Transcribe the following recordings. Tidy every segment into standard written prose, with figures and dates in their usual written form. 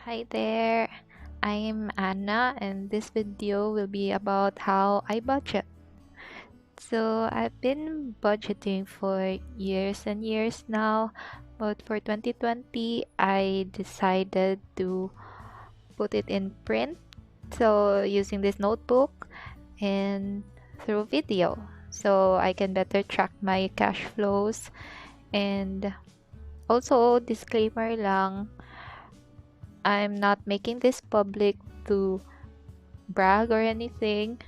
Hi there, I'm Anna, and this video will be about how I budget. So, I've been budgeting for years and years now, but for 2020, I decided to put it in print. So, using this notebook and through video, so I can better track my cash flows. And also, disclaimer lang, I'm not making this public to brag or anything,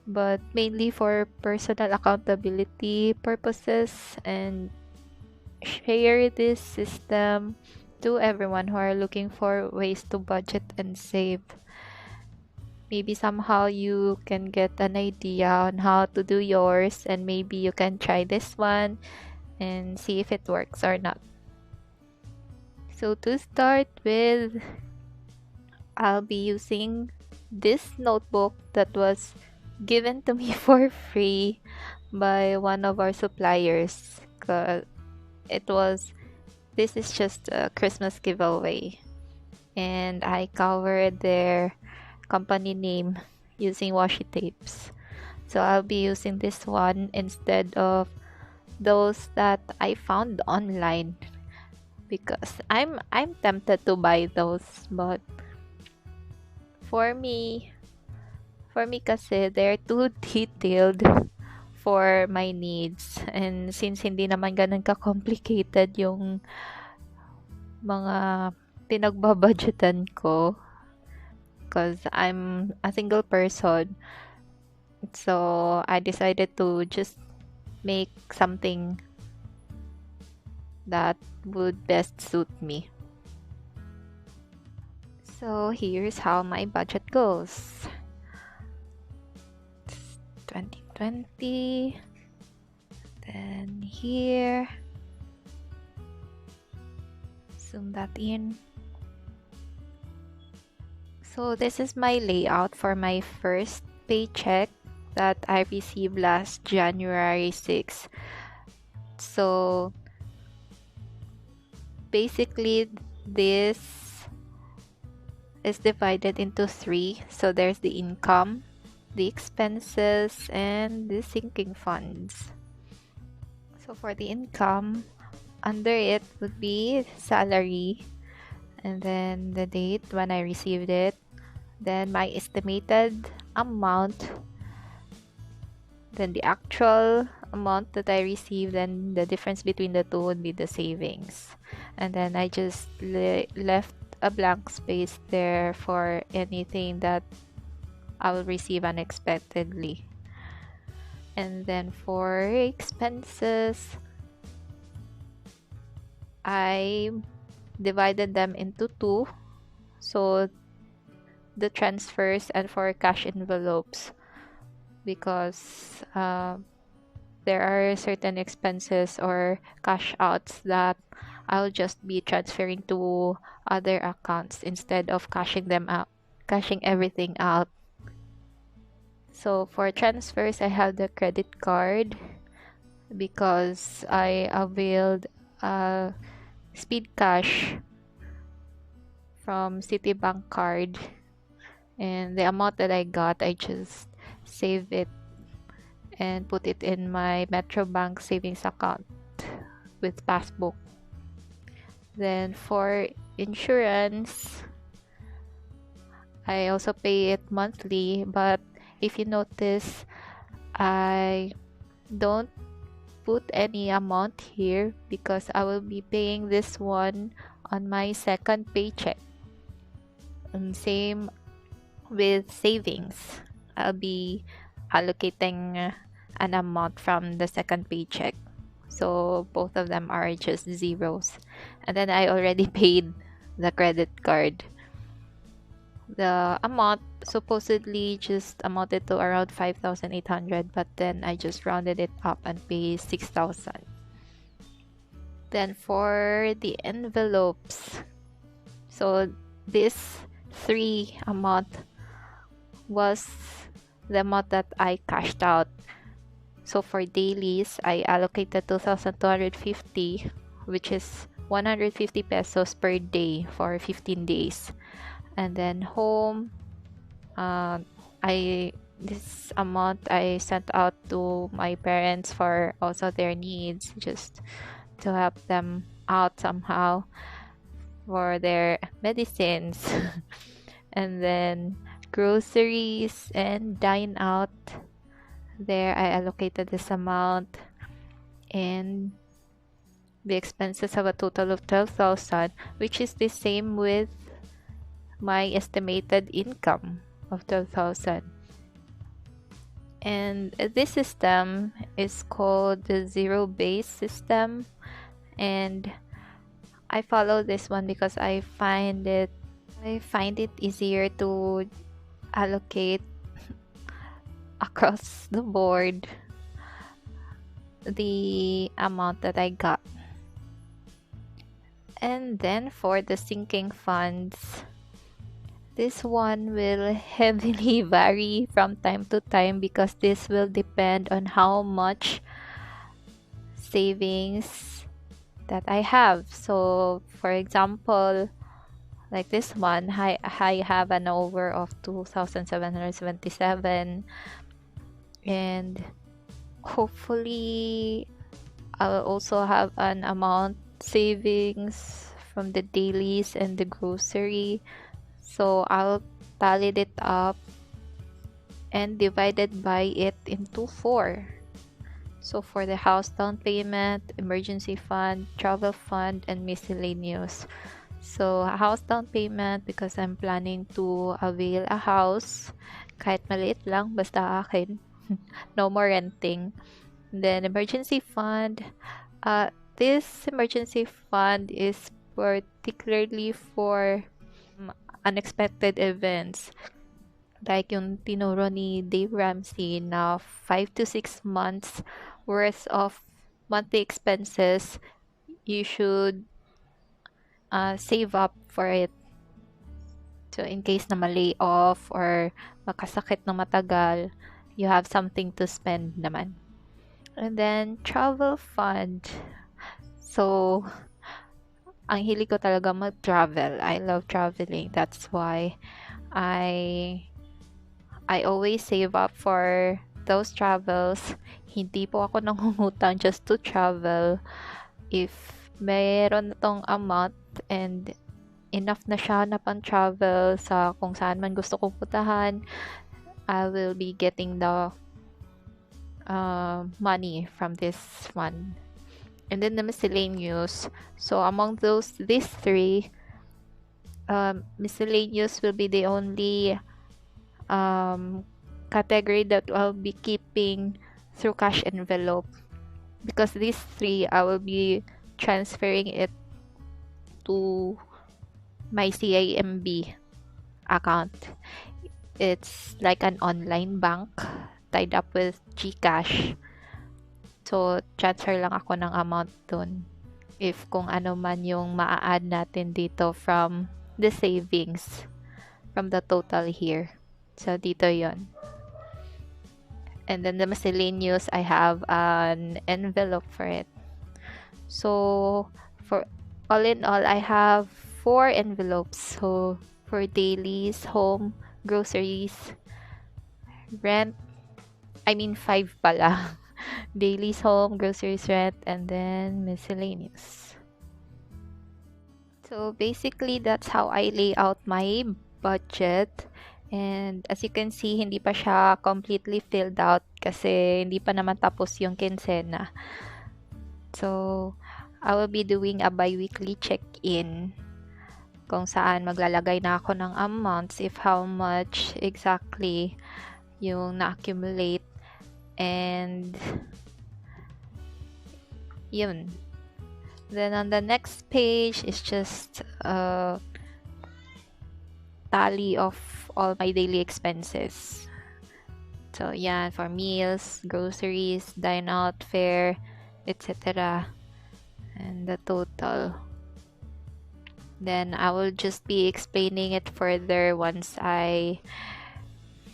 but mainly for personal accountability purposes and share this system to everyone who are looking for ways to budget and save. Maybe somehow you can get an idea on how to do yours, and maybe you can try this one and see if it works or not. So, to start with, I'll be using this notebook that was given to me for free by one of our suppliers. 'Cause this is just a Christmas giveaway, and I covered their company name using washi tapes. So I'll be using this one instead of those that I found online, because I'm tempted to buy those, but for me kasi they're too detailed for my needs. And since hindi naman ganun ka-complicated yung mga pinagbabudgetan ko, because I'm a single person, so I decided to just make something that would best suit me. So here's how my budget goes. 2020, then here, zoom that in. So this is my layout for my first paycheck that I received last January 6. So basically this is divided into three. So there's the income, the expenses, and the sinking funds. So for the income, under it would be salary, and then the date when I received it, then my estimated amount, then the actual amount that I received, and the difference between the two would be the savings. And then I just left a blank space there for anything that I will receive unexpectedly. And then for expenses, I divided them into two. So the transfers and for cash envelopes, because there are certain expenses or cash outs that I'll just be transferring to other accounts instead of cashing everything out. So for transfers, I have the credit card because I availed Speed Cash from Citibank card, and the amount that I got, I just save it and put it in my Metrobank savings account with passbook. Then for insurance, I also pay it monthly, but if you notice, I don't put any amount here because I will be paying this one on my second paycheck. And same with savings. I'll be allocating an amount from the second paycheck. So both of them are just zeros. And then I already paid the credit card. The amount supposedly just amounted to around 5,800, but then I just rounded it up and paid 6,000. Then for the envelopes, so this three amount was the amount that I cashed out. So for dailies, I allocated 2,250, which is 150 pesos per day for 15 days. And then home, I this amount I sent out to my parents for also their needs, just to help them out somehow for their medicines. And then groceries and dine out, there I allocated this amount, and the expenses have a total of 12,000, which is the same with my estimated income of 12,000. And this system is called the zero-based system, and I follow this one because I find it easier to allocate across the board the amount that I got. And then for the sinking funds, this one will heavily vary from time to time because this will depend on how much savings that I have. So for example, like this one, I have an over of 2,777, and hopefully I'll also have an amount savings from the dailies and the grocery. So I'll tally it up and divided by it into 4. So for the house down payment, emergency fund, travel fund, and miscellaneous. So house down payment, because I'm planning to avail a house, kahit maliit lang, basta akin. No more renting. Then emergency fund. This emergency fund is particularly for unexpected events. Like yung tinuro ni Dave Ramsey na 5 to 6 months worth of monthly expenses, you should save up for it. So in case na ma-lay off or makasakit na matagal, you have something to spend naman. And then travel fund. So ang hilig ko talaga mag-travel. I love traveling. That's why I always save up for those travels. Hindi po ako nangungutang just to travel. If mayroon na tong amount and enough na siya na pang travel sa kung saan man gusto kong puntahan, I will be getting the money from this one. And then the miscellaneous. So among these 3, miscellaneous will be the only category that I'll be keeping through cash envelope, because these 3 I will be transferring it to my CIMB account. It's like an online bank tied up with GCash. So transfer lang ako ng amount dun if kung ano man yung maa-add natin dito from the savings, from the total here. So dito yon. And then the miscellaneous, I have an envelope for it. So for all in all, I have 4 envelopes. So for dailies, home, groceries, rent, 5 pala. Dailies, home, groceries, rent, and then miscellaneous. So basically, that's how I lay out my budget. And as you can see, hindi pa siya completely filled out kasi hindi pa naman tapos yung kinsena. So I will be doing a bi-weekly check-in kung saan maglalagay na ako ng amounts if how much exactly yung na-accumulate. And yun. Then on the next page is just a tally of all my daily expenses. So yan, for meals, groceries, dine out, fare, etc. And the total. Then I will just be explaining it further once I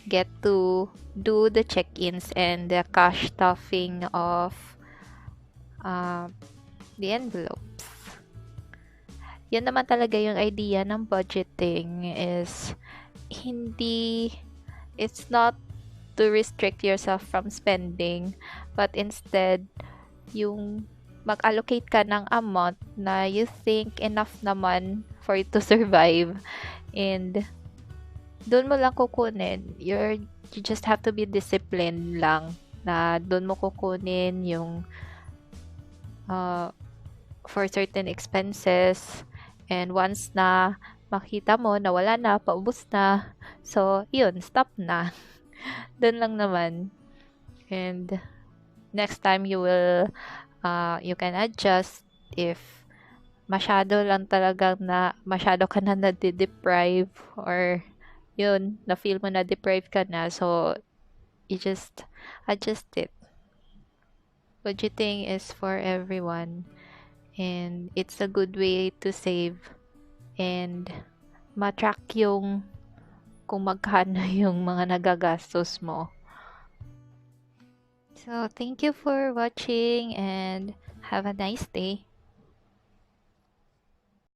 get to do the check-ins and the cash stuffing of the envelopes. Yun naman talaga yung idea ng budgeting is hindi it's not to restrict yourself from spending, but instead yung mag-allocate ka ng amount na you think enough naman for you to survive, and doon mo lang kukunin. You just have to be disciplined lang na doon mo kukunin yung uh, for certain expenses, and once na makita mo na wala na, paubos na, so yun, stop na. Doon lang naman. And next time you can adjust if masyado ka na nade-deprive, or yun, na feel mo na deprive ka na, so you just adjust it. Budgeting is for everyone, and it's a good way to save and ma-track yung kung magkano yung mga nagagastos mo. So, thank you for watching and have a nice day.